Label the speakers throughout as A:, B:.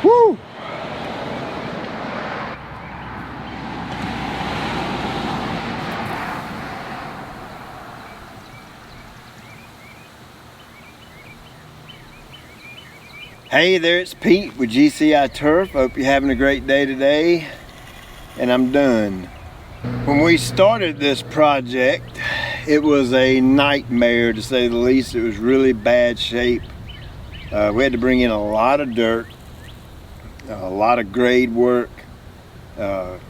A: Woo! Hey there, it's Pete with GCI Turf. Hope you're having a great day today. And I'm done. When we started this project, it was a nightmare to say the least. It was really bad shape. We had to bring in a lot of dirt, a lot of grade work,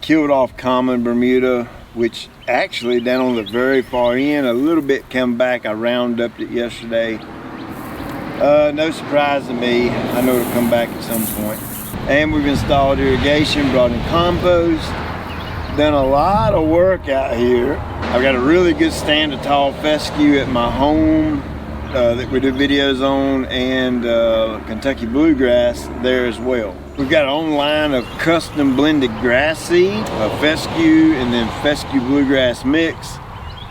A: killed off common Bermuda, which actually down on the very far end, a little bit come back. I rounded up it yesterday. No surprise to me. I know it'll come back at some point. And we've installed irrigation, brought in compost, done a lot of work out here. I've got a really good stand of tall fescue at my home that we do videos on, and Kentucky bluegrass there as well. We've got our own line of custom blended grass seed, fescue and then fescue bluegrass mix,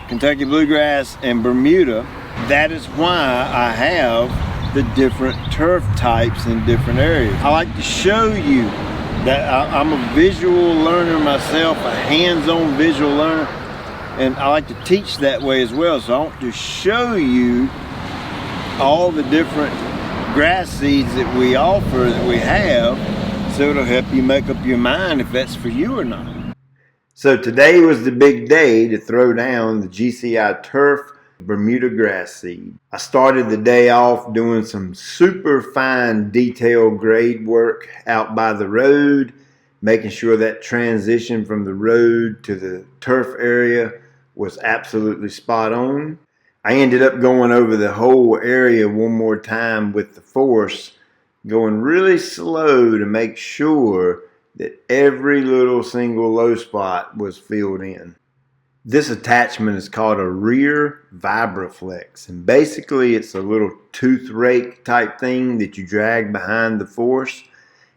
A: Kentucky bluegrass and Bermuda. That is why I have the different turf types in different areas. I like to show you that I'm a visual learner myself, a hands-on visual learner, and I like to teach that way as well. So I want to show you all the different grass seeds that we offer, that we have, so it'll help you make up your mind if that's for you or not. So today was the big day to throw down the GCI Turf Bermuda grass seed. I started the day off doing some super fine detailed grade work out by the road, making sure that transition from the road to the turf area was absolutely spot on. I ended up going over the whole area one more time with the force, going really slow to make sure that every little single low spot was filled in. This attachment is called a rear vibraflex, and basically it's a little tooth rake type thing that you drag behind the force,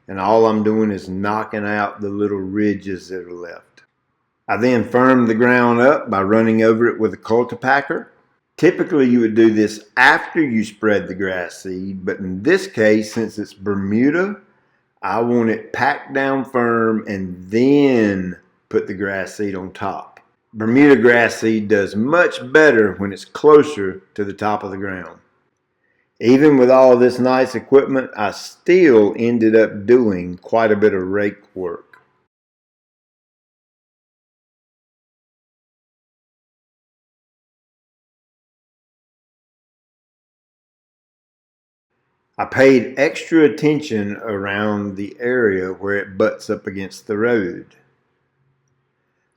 A: and all I'm doing is knocking out the little ridges that are left. I then firm the ground up by running over it with a cultipacker. Typically you would do this after you spread the grass seed, but in this case, since it's Bermuda, I want it packed down firm and then put the grass seed on top. Bermuda grass seed does much better when it's closer to the top of the ground. Even with all this nice equipment, I still ended up doing quite a bit of rake work. I paid extra attention around the area where it butts up against the road.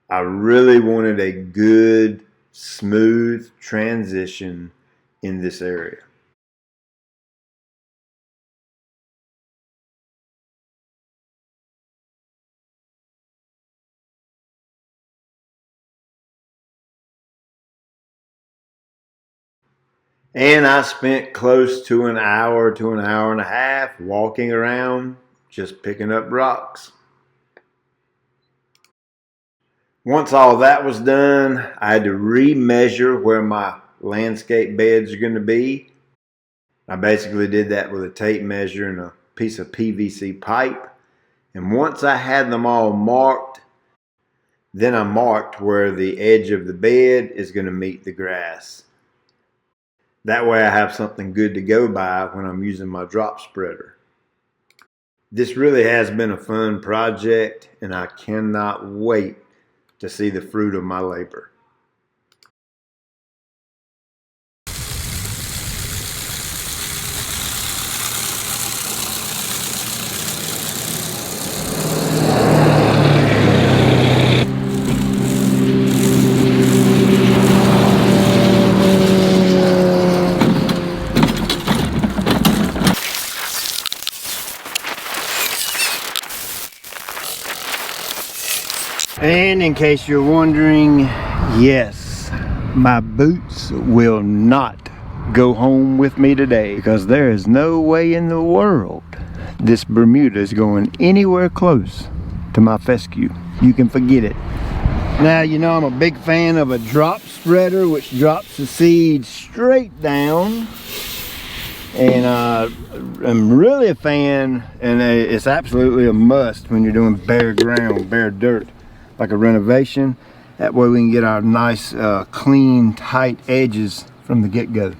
A: I really wanted a good, smooth transition in this area. And I spent close to an hour to an hour and a half walking around, just picking up rocks. Once all that was done, I had to re-measure where my landscape beds are going to be. I basically did that with a tape measure and a piece of PVC pipe. And once I had them all marked, then I marked where the edge of the bed is going to meet the grass. That way I have something good to go by when I'm using my drop spreader. This really has been a fun project, and I cannot wait to see the fruit of my labor. And in case you're wondering, yes, my boots will not go home with me today, because there is no way in the world this Bermuda is going anywhere close to my fescue. You can forget it. Now, you know I'm a big fan of a drop spreader, which drops the seed straight down. And I'm really a fan, and it's absolutely a must when you're doing bare ground, bare dirt, like a renovation. That way we can get our nice, clean, tight edges from the get-go.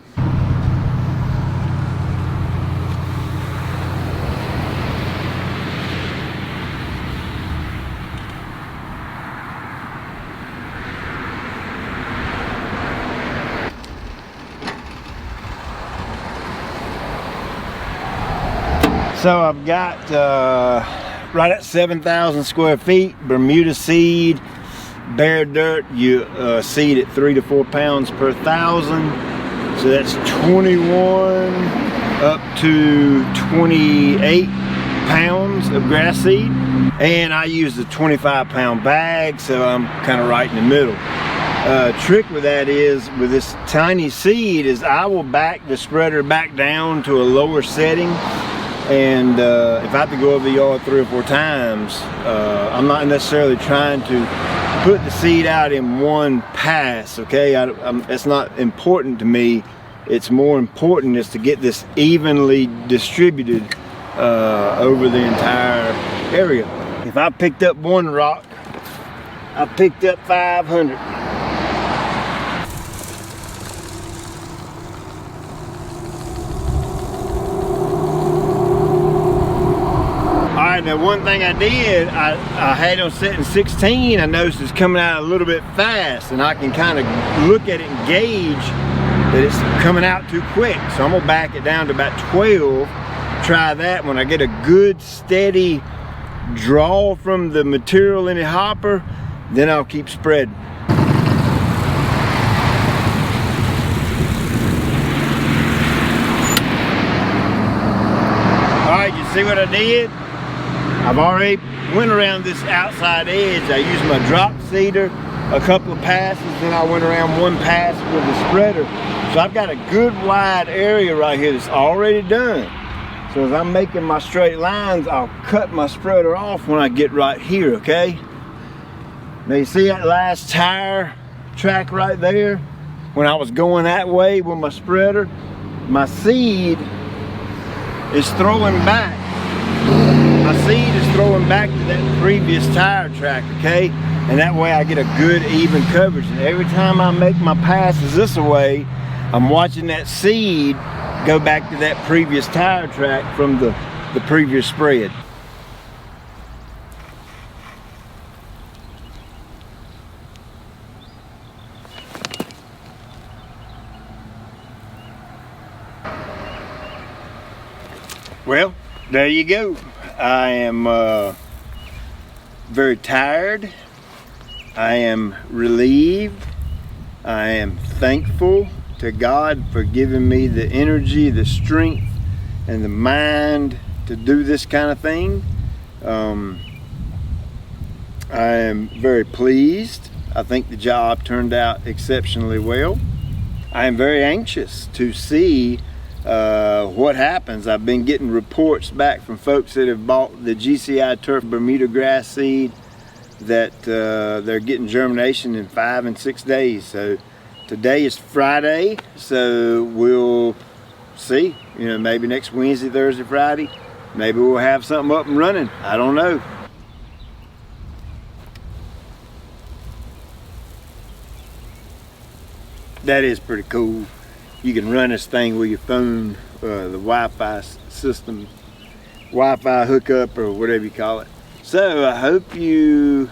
A: So I've got right at 7,000 square feet, Bermuda seed, bare dirt. You seed at 3 to 4 pounds per thousand. So that's 21 up to 28 pounds of grass seed. And I use a 25-pound bag, so I'm kind of right in the middle. Trick with that is, with this tiny seed, is I will back the spreader back down to a lower setting. And if I have to go over the yard 3 or 4 times, I'm not necessarily trying to put the seed out in one pass, okay? It's not important to me. It's more important is to get this evenly distributed over the entire area. If I picked up one rock, I picked up 500. Now one thing I did, I had them set in 16. I noticed it's coming out a little bit fast, and I can kind of look at it and gauge that it's coming out too quick. So I'm gonna back it down to about 12. Try that. When I get a good steady draw from the material in the hopper, then I'll keep spreading. All right, you see what I did? I've already went around this outside edge. I used my drop seeder a couple of passes, then I went around one pass with the spreader. So I've got a good wide area right here that's already done. So as I'm making my straight lines, I'll cut my spreader off when I get right here, okay? Now you see that last tire track right there? When I was going that way with my spreader, my seed is throwing back. My seed is throwing back to that previous tire track, okay? And that way I get a good even coverage. And every time I make my passes this way, I'm watching that seed go back to that previous tire track from the previous spread. Well, there you go. I am very tired. I am relieved. I am thankful to God for giving me the energy, the strength, and the mind to do this kind of thing. I am very pleased. I think the job turned out exceptionally well. I am very anxious to see what happens. I've been getting reports back from folks that have bought the GCI Turf Bermudagrass seed that they're getting germination in 5 and 6 days. So today is Friday, so we'll see. You know, maybe next Wednesday, Thursday, Friday, maybe we'll have something up and running. I don't know. That is pretty cool. You can run this thing with your phone, the Wi-Fi system, Wi-Fi hookup, or whatever you call it. So I hope you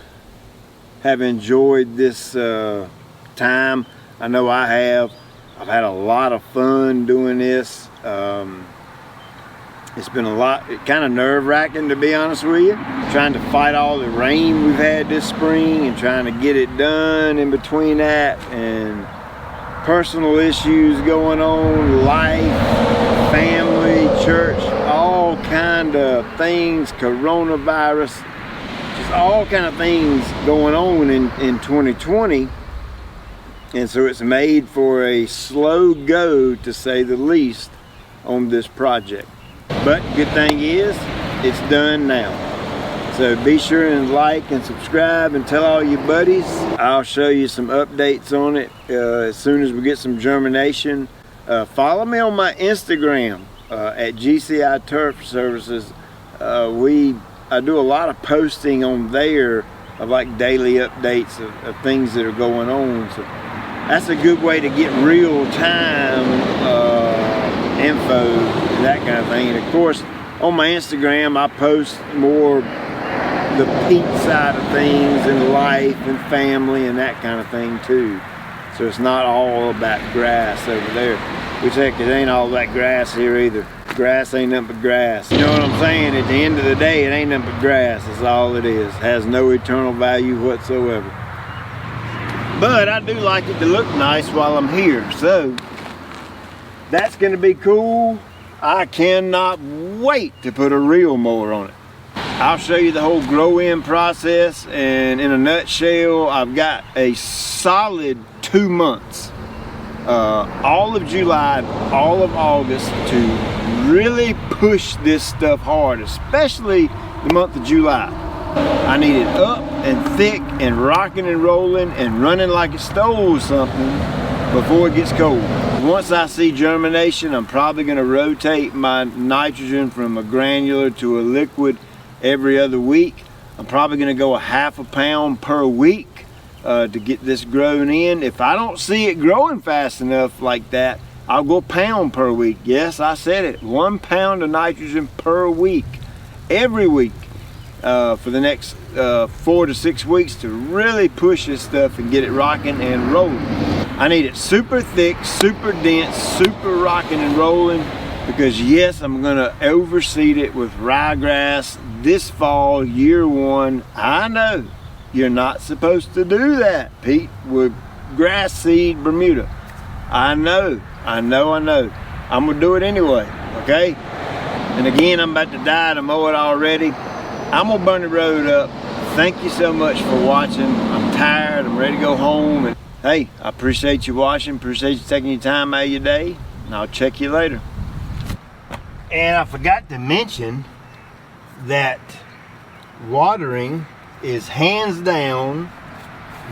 A: have enjoyed this time. I know I have. I've had a lot of fun doing this. It's been a lot, kind of nerve-wracking, to be honest with you. Trying to fight all the rain we've had this spring and trying to get it done in between that, and personal issues going on, life, family, church, all kind of things, coronavirus, just all kind of things going on in 2020. And so it's made for a slow go, to say the least, on this project. But good thing is, it's done now. So be sure and like and subscribe and tell all your buddies. I'll show you some updates on it as soon as we get some germination. Follow me on my Instagram. at GCI Turf Services. I do a lot of posting on there of like daily updates of things that are going on. So that's a good way to get real time info and that kind of thing. And of course, on my Instagram, I post more the Pete side of things and life and family and that kind of thing too. So it's not all about grass over there. Which heck, it ain't all about grass here either. Grass ain't nothing but grass. You know what I'm saying? At the end of the day, it ain't nothing but grass. That's all it is. It has no eternal value whatsoever. But I do like it to look nice while I'm here. So that's gonna be cool. I cannot wait to put a reel mower on it. I'll show you the whole grow-in process, and in a nutshell, I've got a solid 2 months. All of July, all of August to really push this stuff hard, especially the month of July. I need it up and thick and rocking and rolling and running like it stole something before it gets cold. Once I see germination, I'm probably going to rotate my nitrogen from a granular to a liquid every other week. I'm probably going to go a ½ pound per week to get this grown in. If I don't see it growing fast enough like that, I'll go pound per week. Yes, I said it. 1 pound of nitrogen per week, every week, for the next 4 to 6 weeks to really push this stuff and get it rocking and rolling. I need it super thick, super dense, super rocking and rolling, because yes, I'm gonna overseed it with ryegrass this fall, year one. I know you're not supposed to do that, Pete, with grass seed Bermuda. I know. I'm gonna do it anyway, okay? And again, I'm about to die to mow it already. I'm gonna burn the road up. Thank you so much for watching. I'm tired, I'm ready to go home. And hey, I appreciate you watching, appreciate you taking your time out of your day, and I'll check you later. And I forgot to mention that watering is hands down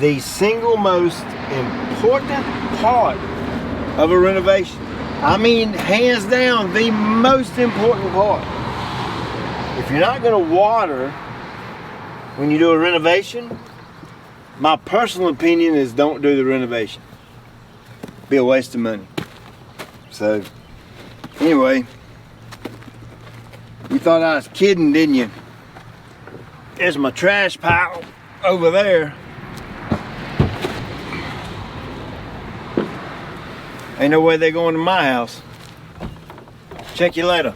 A: the single most important part of a renovation. I mean, hands down, the most important part. If you're not going to water when you do a renovation, my personal opinion is don't do the renovation. Be a waste of money. So, anyway, you thought I was kidding, didn't you? There's my trash pile over there. Ain't no way they're going to my house. Check you later.